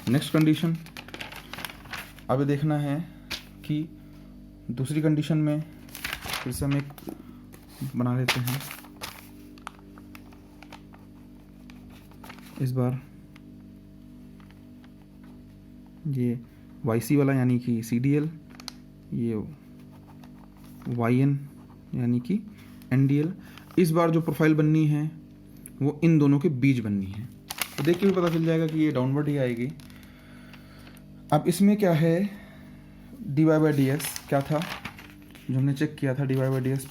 Next condition, अब देखना है कि दूसरी कंडीशन में फिर से हम एक बना लेते हैं। इस बार ये YC वाला यानी कि CDL, ये YN यानी कि NDL। इस बार जो प्रोफाइल बननी है वो इन दोनों के बीच बननी है। तो देख के भी पता चल जाएगा कि ये डाउनवर्ड ही आएगी। अब इसमें क्या है, dy/dx क्या था जो हमने चेक किया था, dy/dx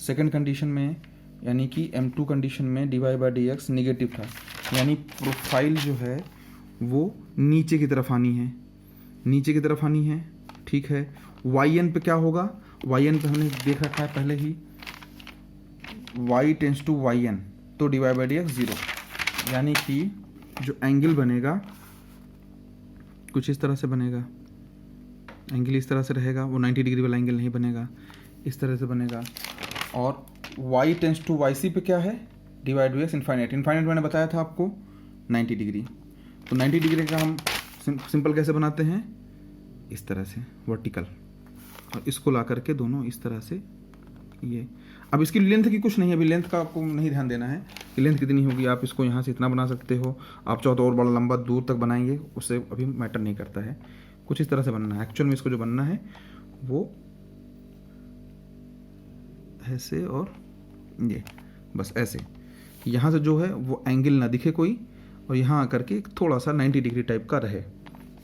सेकंड कंडीशन में यानी कि M2 कंडीशन में dy/dx निगेटिव था, यानी प्रोफाइल जो है वो नीचे की तरफ आनी है, नीचे की तरफ आनी है। ठीक है, yn पे क्या होगा, yn पे हमने देख रखा है पहले ही, y टेंस टू yn, तो dy/dx 0, यानी कि जो एंगल बनेगा कुछ इस तरह से बनेगा। एंगल इस तरह से रहेगा, वो 90 डिग्री वाला एंगल नहीं बनेगा, इस तरह से बनेगा। और y टेंस टू yc पे क्या है, dy/dx इनफाइनाइट। इनफाइनाइट मैंने बताया था आपको 90 डिग्री। तो 90 डिग्री का हम सिंपल कैसे बनाते हैं, इस तरह से वर्टिकल, और इसको ला करके दोनों इस तरह से ये। अब इसकी लेंथ की कुछ नहीं है, अभी लेंथ का आपको नहीं ध्यान देना है कि लेंथ कितनी होगी। आप इसको यहाँ से इतना बना सकते हो, आप चाहो तो और बड़ा लंबा दूर तक बनाएंगे, उससे अभी मैटर नहीं करता है। कुछ इस तरह से बनना है। एक्चुअल में इसको जो बनना है वो ऐसे और ये, बस ऐसे। यहाँ से जो है वो एंगल ना दिखे कोई, और यहाँ आकर के थोड़ा सा 90 डिग्री टाइप का रहे,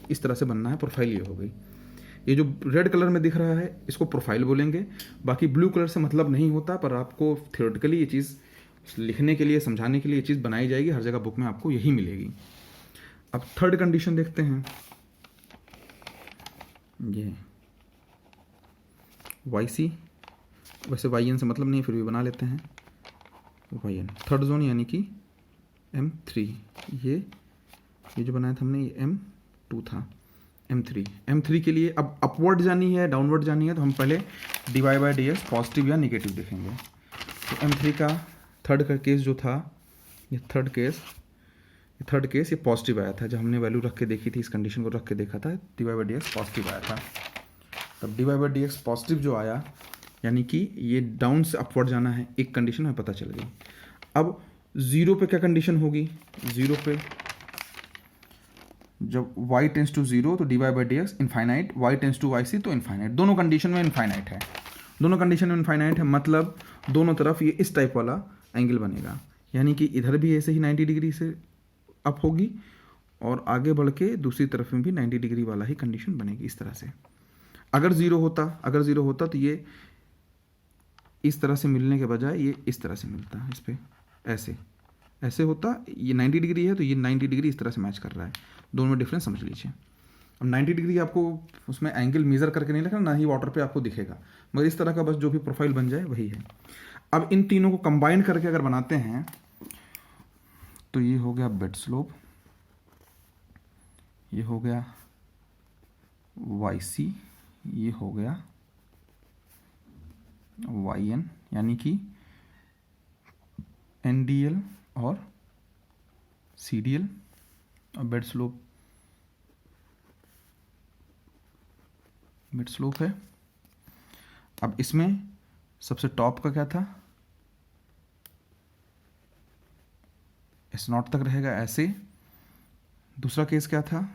इस तरह से बनना है। प्रोफाइल ये हो गई। ये जो रेड कलर में दिख रहा है इसको प्रोफाइल बोलेंगे। बाकी ब्लू कलर से मतलब नहीं होता, पर आपको थियोरेटिकली ये चीज़ लिखने के लिए, समझाने के लिए ये चीज़ बनाई जाएगी। हर जगह बुक में आपको यही मिलेगी। अब थर्ड कंडीशन देखते हैं। ये YC, वैसे YN से मतलब नहीं, फिर भी बना लेते हैं YN। थर्ड जोन यानी कि M3, ये जो बनाया था हमने, ये M2 था। M3 के लिए अब अपवर्ड जानी है, डाउनवर्ड जानी है, तो हम पहले dy/dx पॉजिटिव या निगेटिव देखेंगे। तो M3 का थर्ड का केस जो था, ये थर्ड केस ये पॉजिटिव आया था। जब हमने वैल्यू रख के देखी थी, इस कंडीशन को रख के देखा था, dy/dx पॉजिटिव आया था। तब dy/dx पॉजिटिव जो आया, यानी कि ये डाउन से अपवर्ड जाना है, एक कंडीशन हमें पता चल गई। अब 0 पे क्या कंडीशन होगी, 0 पे जब y टेंस टू 0 तो dy/dx infinite, y tends to yc तो इनफाइनाइट। दोनों कंडीशन में इनफाइनाइट है, दोनों कंडीशन में इनफाइनाइट है, मतलब दोनों तरफ ये इस टाइप वाला एंगल बनेगा। यानी कि इधर भी ऐसे ही 90 डिग्री से अप होगी, और आगे बढ़ के दूसरी तरफ में भी 90 डिग्री वाला ही कंडीशन बनेगी, इस तरह से। अगर 0 होता तो ये इस तरह से मिलने के बजाय ये इस तरह से मिलता है, इस पर ऐसे होता। ये 90 डिग्री है तो ये 90 डिग्री इस तरह से मैच कर रहा है। दोनों में डिफरेंस समझ लीजिए। अब 90 डिग्री आपको उसमें एंगल मेज़र करके नहीं लिखना, ना ही वाटर पे आपको दिखेगा, मगर इस तरह का बस जो भी प्रोफाइल बन जाए वही है। अब इन तीनों को कंबाइन करके अगर बनाते हैं तो ये हो गया बेड स्लोप, ये हो गया YC, ये हो गया YN, यानी कि NDL और CDL। और बेड स्लोप है। अब इसमें सबसे टॉप का क्या था, S0 तक रहेगा ऐसे। दूसरा केस क्या था,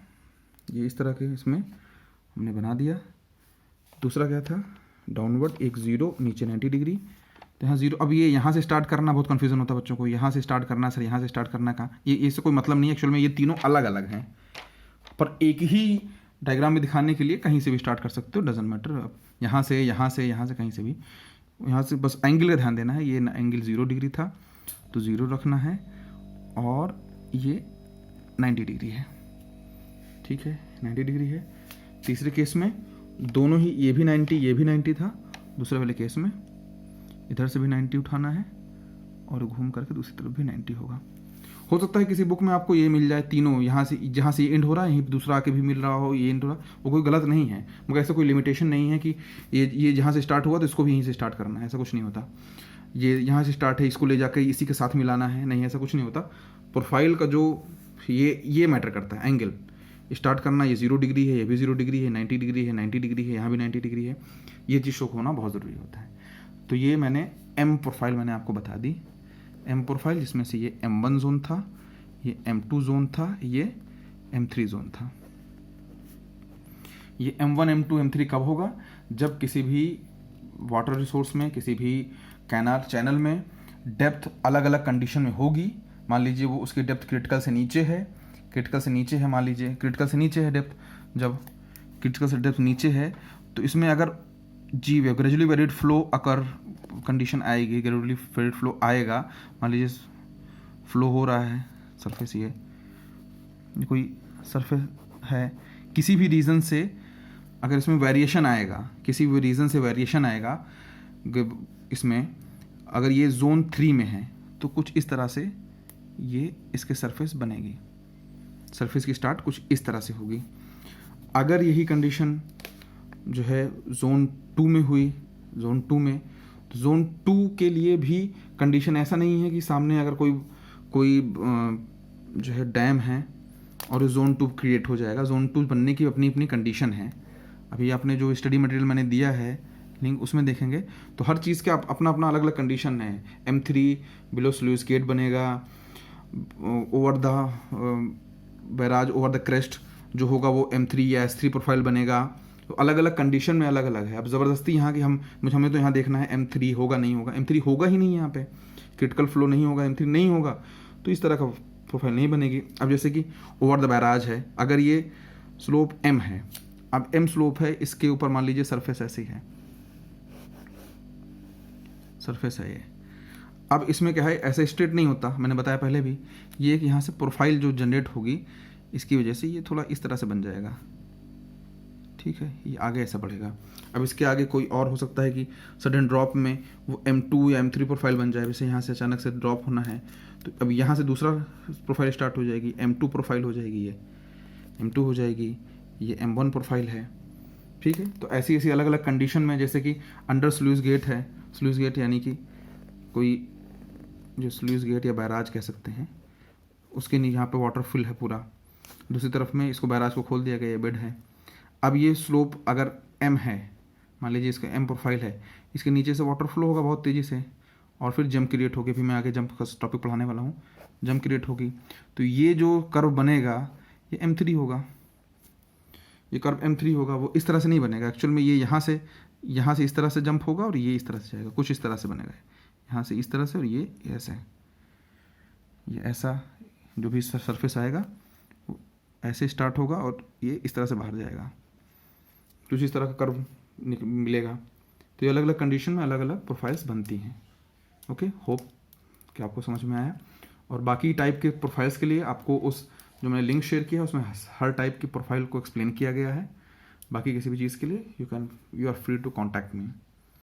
ये इस तरह के इसमें हमने बना दिया। दूसरा क्या था, डाउनवर्ड, एक 0, नीचे 90 डिग्री, तो यहाँ 0। अब ये यहाँ से स्टार्ट करना बहुत कन्फ्यूजन होता है बच्चों को, यहाँ से स्टार्ट करना सर, यहाँ से स्टार्ट करना कहाँ, ये इससे कोई मतलब नहीं है। एक्चुअल में ये तीनों अलग अलग हैं, पर एक ही डायग्राम में दिखाने के लिए कहीं से भी स्टार्ट कर सकते हो, डजेंट मैटर। अब यहाँ से कहीं से भी, यहाँ से बस एंगल का ध्यान देना है। ये एंगल 0 डिग्री था तो 0 रखना है, और ये 90 डिग्री है। ठीक है, 90 डिग्री है। तीसरे केस में दोनों ही, ये भी 90, ये भी 90 था। दूसरे वाले केस में इधर से भी 90 उठाना है, और घूम करके दूसरी तरफ भी 90 होगा। हो सकता है किसी बुक में आपको ये मिल जाए तीनों, यहाँ से जहाँ से ये एंड हो रहा है यहीं दूसरा आके भी मिल रहा हो, ये एंड हो रहा है, वो कोई गलत नहीं है। मगर ऐसा कोई लिमिटेशन नहीं है कि ये जहाँ से स्टार्ट हुआ तो इसको भी यहीं से स्टार्ट करना है, ऐसा कुछ नहीं होता। ये यहाँ से स्टार्ट है, इसको ले जाकर इसी के साथ मिलाना है, नहीं, ऐसा कुछ नहीं होता। प्रोफाइल का जो ये मैटर करता है, एंगल, स्टार्ट करना, ये 0 डिग्री है, ये भी 0 डिग्री है, 90 डिग्री है, 90 डिग्री है, यहाँ भी 90 डिग्री है, ये चीज़ शो होना बहुत ज़रूरी होता है। तो ये मैंने M प्रोफाइल मैंने आपको बता दी, M प्रोफाइल, जिसमें से ये M1 जोन था, ये M2 जोन था, ये M3 जोन था। ये M1 M2 M3 कब होगा? जब किसी भी वाटर रिसोर्स में, किसी भी कैनाल चैनल में डेप्थ अलग अलग कंडीशन में होगी। मान लीजिए वो उसकी डेप्थ क्रिटिकल से नीचे है, मान लीजिए क्रिटिकल से नीचे है डेप्थ, जब क्रिटिकल से डेप्थ नीचे है तो इसमें अगर जी वेव ग्रेजुअली वेरिड फ्लो अकर कंडीशन आएगी, ग्रेजुअली वेरिड फ्लो आएगा। मान लीजिए फ्लो हो रहा है सरफेस, ये कोई सरफेस है, किसी भी रीज़न से अगर इसमें वेरिएशन आएगा, किसी भी रीज़न से वेरिएशन आएगा इसमें, अगर ये जोन 3 में है तो कुछ इस तरह से ये इसके सरफेस बनेगी, सरफेस की स्टार्ट कुछ इस तरह से होगी। अगर यही कंडीशन जो है जोन 2 में हुई, जोन 2 में, तो जोन 2 के लिए भी कंडीशन ऐसा नहीं है कि सामने अगर कोई जो है डैम है और जोन 2 क्रिएट हो जाएगा। जोन 2 बनने की अपनी अपनी कंडीशन है। अभी आपने जो स्टडी मटेरियल मैंने दिया है लिंक, उसमें देखेंगे तो हर चीज़ का अपना अपना अलग अलग कंडीशन है। M3 बिलो स्लूइस गेट बनेगा, over the barrage over the crest जो होगा वो M3 या S3 प्रोफाइल बनेगा। तो अलग अलग कंडीशन में अलग अलग है। अब ज़बरदस्ती यहाँ की हमें तो यहाँ देखना है M3 होगा नहीं होगा, M3 होगा ही नहीं, यहाँ पे क्रिटिकल फ्लो नहीं होगा, M3 नहीं होगा, तो इस तरह का प्रोफाइल नहीं बनेगी। अब जैसे कि ओवर द बैराज है, अगर ये स्लोप M है, अब M स्लोप है, इसके ऊपर मान लीजिए सरफेस ऐसी है, सरफेस है ये। अब इसमें क्या है, ऐसे स्ट्रेट नहीं होता, मैंने बताया पहले भी, ये कि यहाँ से प्रोफाइल जो जनरेट होगी इसकी वजह से ये थोड़ा इस तरह से बन जाएगा, ठीक है, ये आगे ऐसा बढ़ेगा। अब इसके आगे कोई और हो सकता है कि सडन ड्रॉप में वो M2 या M3 प्रोफाइल बन जाए, जैसे यहाँ से अचानक से ड्रॉप होना है तो अब यहाँ से दूसरा प्रोफाइल स्टार्ट हो जाएगी, M2 प्रोफाइल हो जाएगी, ये M2 हो जाएगी, ये M1 प्रोफाइल है, ठीक है। तो ऐसी ऐसी अलग अलग कंडीशन में, जैसे कि अंडर स्लूइस गेट है, स्लूइस गेट यानी कि कोई जो स्लूइस गेट या बैराज कह सकते हैं, उसके नीचे यहाँ पे वाटर फिल है पूरा, दूसरी तरफ में इसको बैराज को खोल दिया गया, ये बेड है। अब ये स्लोप अगर M है, मान लीजिए इसका M प्रोफाइल है, इसके नीचे से वाटर फ्लो होगा बहुत तेज़ी से और फिर जंप क्रिएट होगी, फिर मैं आगे जंप का टॉपिक पढ़ाने वाला हूँ, जंप क्रिएट होगी तो ये जो कर्व बनेगा ये M3 होगा, ये कर्व M3 होगा, वो इस तरह से नहीं बनेगा एक्चुअल में, ये यहाँ से इस तरह से जंप होगा और ये इस तरह से जाएगा, कुछ इस तरह से बनेगा, यहाँ से इस तरह से और ये ऐसे, ये ऐसा जो भी सरफेस आएगा वो ऐसे स्टार्ट होगा और ये इस तरह से बाहर जाएगा, कुछ इस तरह का कर्व मिलेगा। तो ये अलग अलग कंडीशन में अलग अलग प्रोफाइल्स बनती हैं। ओके, होप कि आपको समझ में आया। और बाकी टाइप के प्रोफाइल्स के लिए आपको उस जो मैंने लिंक शेयर किया है उसमें हर टाइप की प्रोफाइल को एक्सप्लेन किया गया है। बाकी किसी भी चीज़ के लिए you are free to contact me.